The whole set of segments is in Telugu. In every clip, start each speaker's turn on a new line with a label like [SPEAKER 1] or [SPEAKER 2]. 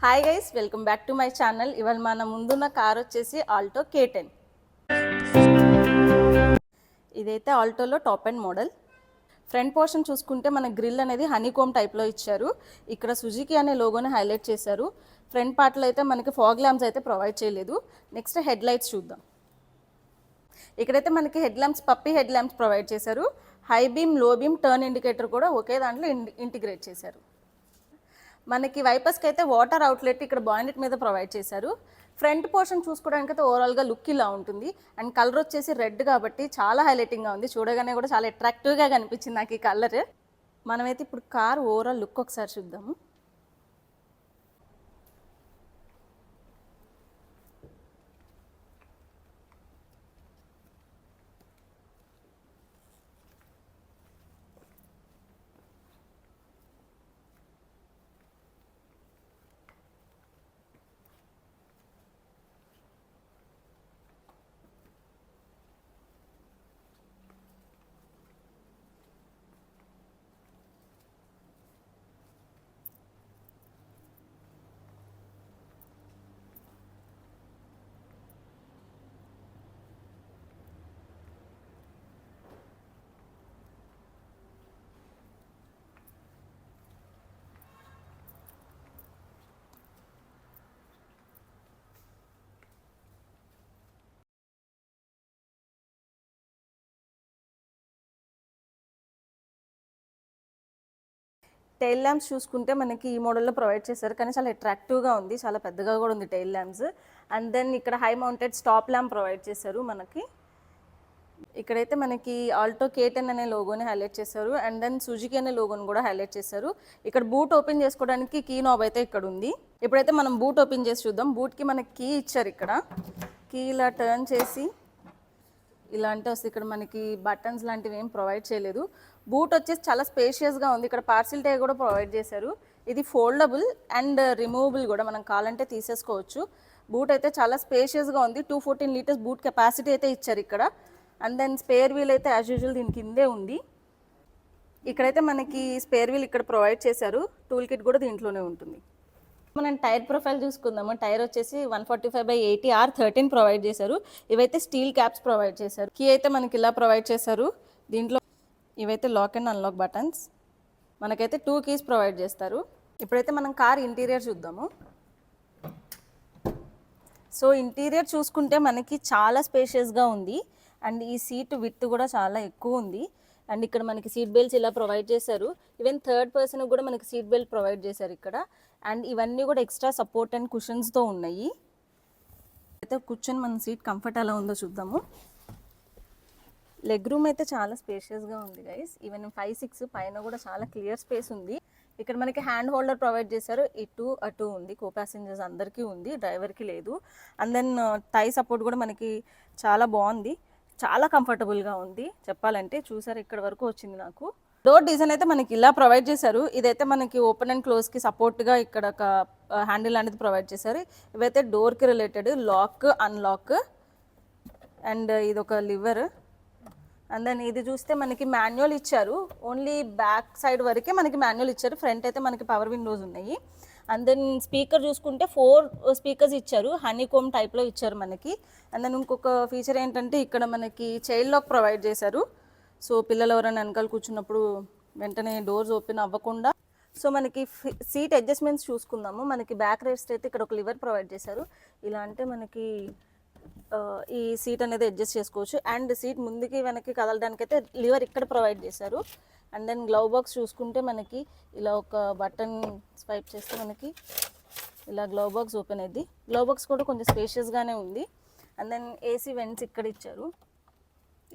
[SPEAKER 1] Hi guys, welcome back to my channel. ఇవాళ మన ముందున్న కార్ వచ్చేసి ఆల్టో K10. ఇదైతే ఆల్టోలో top and model. Front portion చూసుకుంటే మన గ్రిల్ అనేది హనీకోమ్ టైప్లో ఇచ్చారు. ఇక్కడ సుజుకి అనే లోగోని హైలైట్ చేశారు. ఫ్రంట్ పార్ట్లో అయితే మనకి ఫాగ్ ల్యాంప్స్ అయితే ప్రొవైడ్ చేయలేదు. నెక్స్ట్ హెడ్ లైట్స్ చూద్దాం. ఇక్కడైతే మనకి head lamps puppy head lamps provide చేశారు. High beam, low beam, turn indicator కూడా ఒకే దాంట్లో ఇంటిగ్రేట్ చేశారు. మనకి వైపర్స్కి అయితే వాటర్ అవుట్లెట్ ఇక్కడ బాయినెట్ మీద ప్రొవైడ్ చేశారు. ఫ్రంట్ పోర్షన్ చూసుకోవడానికి అయితే ఓవరాల్గా లుక్ ఇలా ఉంటుంది. అండ్ కలర్ వచ్చేసి రెడ్ కాబట్టి చాలా హైలైటింగ్గా ఉంది. చూడగానే కూడా చాలా అట్రాక్టివ్గా కనిపించింది నాకు ఈ కలర్. మనమైతే ఇప్పుడు కార్ ఓవరాల్ లుక్ ఒకసారి చూద్దాము. టైల్ ల్యాంప్స్ చూసుకుంటే మనకి ఈ మోడల్లో ప్రొవైడ్ చేశారు, కానీ చాలా అట్రాక్టివ్గా ఉంది. చాలా పెద్దగా కూడా ఉంది టైల్ ల్యాంప్స్. అండ్ దెన్ ఇక్కడ high mounted stop lamp provide చేశారు మనకి. ఇక్కడైతే మనకి ఆల్టో K10 అనే లోగోని హైలైట్ చేశారు. అండ్ దెన్ సుజుకి అనే లోగోని కూడా హైలైట్ చేశారు. ఇక్కడ బూట్ ఓపెన్ చేసుకోవడానికి కీ నాబ్ అయితే ఇక్కడ ఉంది. ఇప్పుడైతే మనం బూట్ ఓపెన్ చేసి చూద్దాం. బూట్కి మనకి కీ ఇచ్చారు. ఇక్కడ కీ ఇలా టర్న్ చేసి ఇలా అంటే వస్తుంది. ఇక్కడ మనకి బటన్స్ లాంటివి ఏం ప్రొవైడ్ చేయలేదు. బూట్ వచ్చేసి చాలా స్పేషియస్గా ఉంది. ఇక్కడ పార్సిల్ ట్రే కూడా ప్రొవైడ్ చేశారు. ఇది ఫోల్డబుల్ అండ్ రిమూవబుల్ కూడా, మనం కావాలంటే తీసేసుకోవచ్చు. బూట్ అయితే చాలా స్పేషియస్గా ఉంది. 214 లీటర్స్ బూట్ కెపాసిటీ అయితే ఇచ్చారు ఇక్కడ. అండ్ దెన్ స్పేర్ వీల్ అయితే యాజ్ యూజువల్ దీని కిందే ఉంది. ఇక్కడైతే మనకి స్పేర్ వీల్ ఇక్కడ ప్రొవైడ్ చేశారు. టూల్ కిట్ కూడా దీంట్లోనే ఉంటుంది. మనం టైర్ ప్రొఫైల్ చూసుకుందాము. టైర్ వచ్చేసి 145/80 R13 ప్రొవైడ్ చేశారు. ఇవైతే స్టీల్ క్యాప్స్ ప్రొవైడ్ చేశారు. కీ అయితే మనకి ఇలా ప్రొవైడ్ చేశారు. దీంట్లో ఇవైతే లాక్ అండ్ అన్లాక్ బటన్స్. మనకైతే 2 కీస్ ప్రొవైడ్ చేస్తారు. ఇప్పుడైతే మనం కార్ ఇంటీరియర్ చూద్దాము. సో ఇంటీరియర్ చూసుకుంటే మనకి చాలా స్పేషియస్గా ఉంది. అండ్ ఈ సీట్ విత్ కూడా చాలా ఎక్కువ ఉంది. అండ్ ఇక్కడ మనకి సీట్ బెల్ట్స్ ఇలా ప్రొవైడ్ చేశారు. ఈవెన్ థర్డ్ పర్సన్ కూడా మనకి సీట్ బెల్ట్ ప్రొవైడ్ చేశారు ఇక్కడ. అండ్ ఇవన్నీ కూడా ఎక్స్ట్రా సపోర్ట్ అండ్ కుషన్స్తో ఉన్నాయి. అయితే కూర్చొని మన సీట్ కంఫర్ట్ ఎలా ఉందో చూద్దాము. లెగ్ రూమ్ అయితే చాలా స్పేషియస్గా ఉంది గైస్. ఈవెన్ 5-6 పైన కూడా చాలా క్లియర్ స్పేస్ ఉంది. ఇక్కడ మనకి హ్యాండ్ హోల్డర్ ప్రొవైడ్ చేశారు. ఇటు అటు ఉంది. కో ప్యాసింజర్స్ అందరికీ ఉంది, డ్రైవర్కి లేదు. అండ్ దెన్ టై సపోర్ట్ కూడా మనకి చాలా బాగుంది. చాలా కంఫర్టబుల్గా ఉంది చెప్పాలంటే. చూసారు ఇక్కడ వరకు వచ్చింది నాకు. డోర్ డిజైన్ అయితే మనకి ఇలా ప్రొవైడ్ చేశారు. ఇదైతే మనకి ఓపెన్ అండ్ క్లోజ్కి సపోర్ట్గా ఇక్కడ ఒక హ్యాండిల్ అనేది ప్రొవైడ్ చేశారు. ఇవైతే డోర్కి రిలేటెడ్ లాక్, అన్లాక్. అండ్ ఇది ఒక లివర్. అండ్ దెన్ ఇది చూస్తే మనకి మాన్యువల్ ఇచ్చారు. ఓన్లీ బ్యాక్ సైడ్ వరకే మనకి మాన్యువల్ ఇచ్చారు. ఫ్రంట్ అయితే మనకి పవర్ విండోస్ ఉన్నాయి. అండ్ దెన్ స్పీకర్ చూసుకుంటే 4 స్పీకర్స్ ఇచ్చారు. హనీకోమ్ టైప్లో ఇచ్చారు మనకి. అండ్ దెన్ ఇంకొక ఫీచర్ ఏంటంటే ఇక్కడ మనకి చైల్డ్ లాక్ ప్రొవైడ్ చేశారు. సో పిల్లలు ఎవరైనా వెనకాల కూర్చున్నప్పుడు వెంటనే డోర్స్ ఓపెన్ అవ్వకుండా. సో మనకి సీట్ అడ్జస్ట్మెంట్స్ చూసుకుందాము. మనకి బ్యాక్ రెస్ట్ అయితే ఇక్కడ ఒక లివర్ ప్రొవైడ్ చేశారు. ఇలా అంటే మనకి ఈ సీట్ అనేది అడ్జస్ట్ చేసుకోవచ్చు. అండ్ సీట్ ముందుకి వెనక్కి కదలడానికి అయితే లివర్ ఇక్కడ ప్రొవైడ్ చేశారు. అండ్ దెన్ గ్లవ్ బాక్స్ చూసుకుంటే మనకి ఇలా ఒక బటన్ స్వైప్ చేస్తే మనకి ఇలా గ్లవ్ బాక్స్ ఓపెన్ అయింది. గ్లవ్ బాక్స్ కూడా కొంచెం స్పేషియస్గానే ఉంది. అండ్ దెన్ ఏసీ వెంట్స్ ఇక్కడ ఇచ్చారు.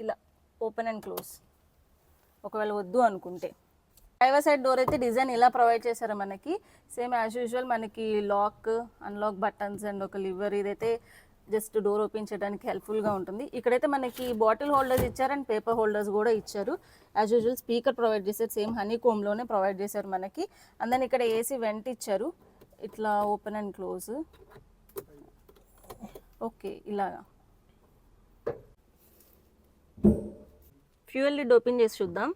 [SPEAKER 1] ఇలా ఓపెన్ అండ్ క్లోజ్ ఒకవేళ వద్దు అనుకుంటే. డ్రైవర్ సైడ్ డోర్ అయితే డిజైన్ ఇలా ప్రొవైడ్ చేశారు మనకి. సేమ్ యాజ్ యూజువల్ మనకి లాక్, అన్లాక్ బటన్స్ అండ్ ఒక లివర్. ఇదైతే జస్ట్ డోర్ ఓపెన్ చేయడానికి హెల్ప్ఫుల్గా ఉంటుంది. ఇక్కడైతే మనకి బాటిల్ హోల్డర్స్ ఇచ్చారు అండ్ పేపర్ హోల్డర్స్ కూడా ఇచ్చారు. యాజ్ యూజువల్ స్పీకర్ ప్రొవైడ్ చేశారు. సేమ్ హనీకోమ్లోనే ప్రొవైడ్ చేశారు మనకి. అండ్ దెన్ ఇక్కడ ఏసీ వెంట్ ఇచ్చారు. ఇట్లా ఓపెన్ అండ్ క్లోజ్. ఓకే, ఇలాగా. ఫ్యూయల్ లిడ్ ఓపెన్ చేసి చూద్దాం.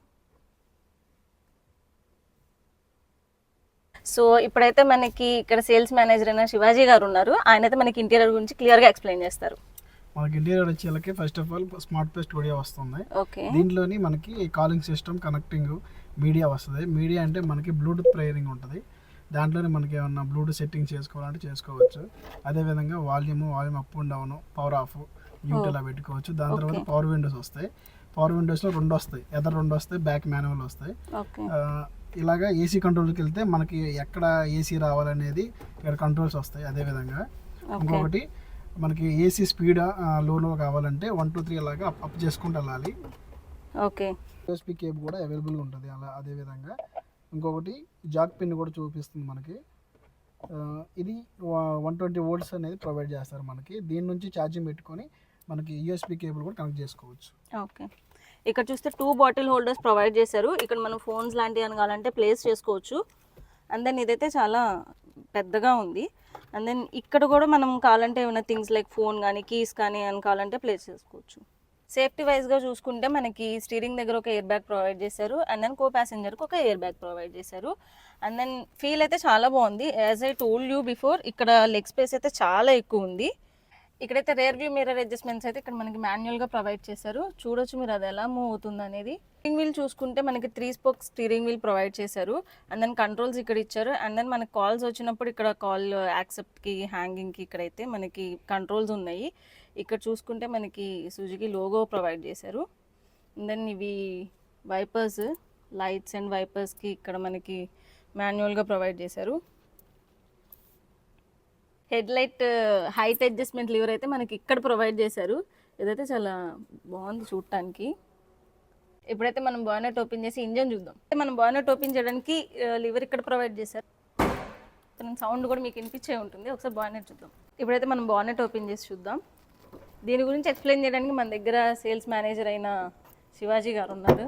[SPEAKER 1] సో ఇప్పుడైతే మనకి ఇక్కడ సేల్స్ మేనేజర్ అయిన శివాజీ గారు ఉన్నారు. ఆయన అయితే మనకి ఇంటీరియర్ గురించి క్లియర్గా ఎక్స్ప్లెయిన్ చేస్తారు.
[SPEAKER 2] మనకి ఇంటీరియర్ వచ్చేళ్ళకి first of all smart play studio వస్తుంది.
[SPEAKER 1] ఓకే,
[SPEAKER 2] దీంట్లోని మనకి కాలింగ్ సిస్టమ్, కనెక్టింగ్, మీడియా వస్తుంది. మీడియా అంటే మనకి బ్లూటూత్ ప్లేయరింగ్ ఉంటుంది. దాంట్లోనే మనకి ఏమన్నా బ్లూటూత్ సెట్టింగ్ చేసుకోవాలంటే చేసుకోవచ్చు. అదేవిధంగా volume up and down, power of, mute ఇలా పెట్టుకోవచ్చు. దాని తర్వాత పవర్ విండోస్ వస్తాయి. పవర్ విండోస్లో 2 వస్తాయి, ఎదర్ 2 వస్తాయి, బ్యాక్ మాన్యువల్ వస్తాయి. ఇలాగా ఏసీ కంట్రోల్కి వెళ్తే మనకి ఎక్కడ ఏసీ రావాలనేది ఇక్కడ కంట్రోల్స్ వస్తాయి. అదేవిధంగా ఇంకొకటి మనకి ఏసీ స్పీడ్ లోలో కావాలంటే 1 2 3 అలాగా అప్ చేసుకుంటూ వెళ్ళాలి.
[SPEAKER 1] ఓకే,
[SPEAKER 2] యూఎస్బీ కేబుల్ కూడా అవైలబుల్గా ఉంటుంది. అదేవిధంగా ఇంకొకటి జాక్ పిన్ కూడా చూపిస్తుంది మనకి. ఇది 120 వోల్ట్స్ అనేది ప్రొవైడ్ చేస్తారు మనకి. దీని నుంచి ఛార్జింగ్ పెట్టుకొని మనకి యూఎస్బీ కేబుల్ కూడా కనెక్ట్ చేసుకోవచ్చు.
[SPEAKER 1] ఓకే, ఇక్కడ చూస్తే 2 బాటిల్ హోల్డర్స్ ప్రొవైడ్ చేశారు. ఇక్కడ మనం ఫోన్స్ లాంటివి అని కావాలంటే ప్లేస్ చేసుకోవచ్చు. అండ్ దెన్ ఇదైతే చాలా పెద్దగా ఉంది. అండ్ దెన్ ఇక్కడ కూడా మనం కావాలంటే ఏమైనా థింగ్స్ లైక్ ఫోన్ కానీ కీస్ కానీ అని కావాలంటే ప్లేస్ చేసుకోవచ్చు. సేఫ్టీ వైజ్గా చూసుకుంటే మనకి స్టీరింగ్ దగ్గర ఒక ఎయిర్ బ్యాగ్ ప్రొవైడ్ చేశారు. అండ్ దెన్ కో ప్యాసింజర్కి ఒక ఎయిర్ బ్యాగ్ ప్రొవైడ్ చేశారు. అండ్ దెన్ ఫీల్ అయితే చాలా బాగుంది. As I told you before, ఇక్కడ లెగ్ స్పేస్ అయితే చాలా ఎక్కువ ఉంది. ఇక్కడైతే రేర్ వ్యూ మిర్రర్ అడ్జస్ట్మెంట్స్ అయితే ఇక్కడ మనకి మాన్యువల్గా ప్రొవైడ్ చేశారు. చూడొచ్చు మీరు అది ఎలా మూవ్ అవుతుంది అనేది. స్టీరింగ్ వీల్ చూసుకుంటే మనకి 3 స్పోక్ స్టీరింగ్ వీల్ ప్రొవైడ్ చేశారు. అండ్ దెన్ కంట్రోల్స్ ఇక్కడ ఇచ్చారు. అండ్ దెన్ మనకి కాల్స్ వచ్చినప్పుడు ఇక్కడ కాల్ యాక్సెప్ట్కి, హ్యాంగింగ్కి ఇక్కడైతే మనకి కంట్రోల్స్ ఉన్నాయి. ఇక్కడ చూసుకుంటే మనకి సుజుకి లోగో ప్రొవైడ్ చేశారు. అండ్ దెన్ ఇవి వైపర్స్, లైట్స్ అండ్ వైపర్స్కి ఇక్కడ మనకి మాన్యువల్గా ప్రొవైడ్ చేశారు. Head light height adjustment liver అయితే మనకి ఇక్కడ ప్రొవైడ్ చేశారు. ఇదైతే చాలా బాగుంది చూడటానికి. ఇప్పుడైతే మనం బానెట్ ఓపెన్ చేసి ఇంజన్ చూద్దాం. మనం బానెట్ ఓపెన్ చేయడానికి లివర్ ఇక్కడ ప్రొవైడ్ చేశారు. సౌండ్ కూడా మీకు వినిపించే ఉంటుంది. ఒకసారి బానెట్ చూద్దాం. ఇప్పుడైతే మనం బానెట్ ఓపెన్ చేసి చూద్దాం. దీని గురించి ఎక్స్ప్లెయిన్ చేయడానికి మన దగ్గర సేల్స్ మేనేజర్ అయిన శివాజీ గారు ఉన్నారు.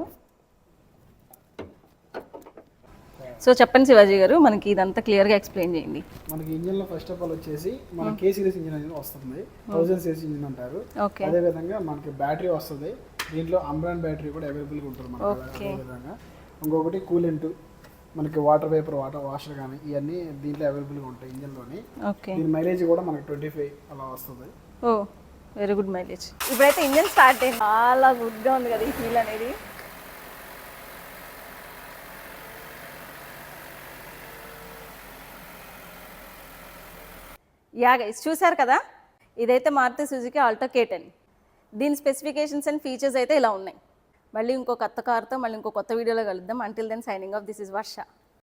[SPEAKER 1] సో చెప్పండి శివాజీ గారు, మనకి ఇదంతా క్లియర్గా ఎక్స్ప్లెయిన్ చేయండి.
[SPEAKER 2] మనకి ఇంజిన్లో ఫస్ట్ ఆఫ్ ఆల్ వచ్చేసి మన కే సిరీస్ ఇంజిన్ అనేది వస్తుంది. 1000 సిరీస్ ఇంజిన్ అంటారు. అదేవిధంగా మనకి బ్యాటరీ వస్తుంది. దీంట్లో అంబ్రాన్ బ్యాటరీ కూడా అవైలబుల్గా ఉంటుంది మనకి. అదేవిధంగా ఇంకొకటి కూలెంట్, మనకి వాటర్ వేపర్, వాషర్ కానీ ఇవన్నీ దీంట్లో అవైలబుల్గా ఉంటాయి ఇంజిన్లోని. దీని మైలేజ్ కూడా మనకి 25 అలా వస్తుంది.
[SPEAKER 1] ఓ, వెరీ గుడ్ మైలేజ్. ఇప్పుడైతే ఇంజిన్ స్టార్ట్ అయింది. చాలా గుడ్గా ఉంది కదా ఈ ఫీల్ అనేది. యా గైస్, చూసారు కదా, ఇదైతే మారుతి సుజుకి ఆల్టో K10. దీని స్పెసిఫికేషన్స్ అండ్ ఫీచర్స్ అయితే ఇలా ఉన్నాయి. మళ్ళీ ఇంకో కొత్త కార్తో మళ్ళీ ఇంకో కొత్త వీడియోలో కలుద్దాం. Until then signing off. This is Varsha.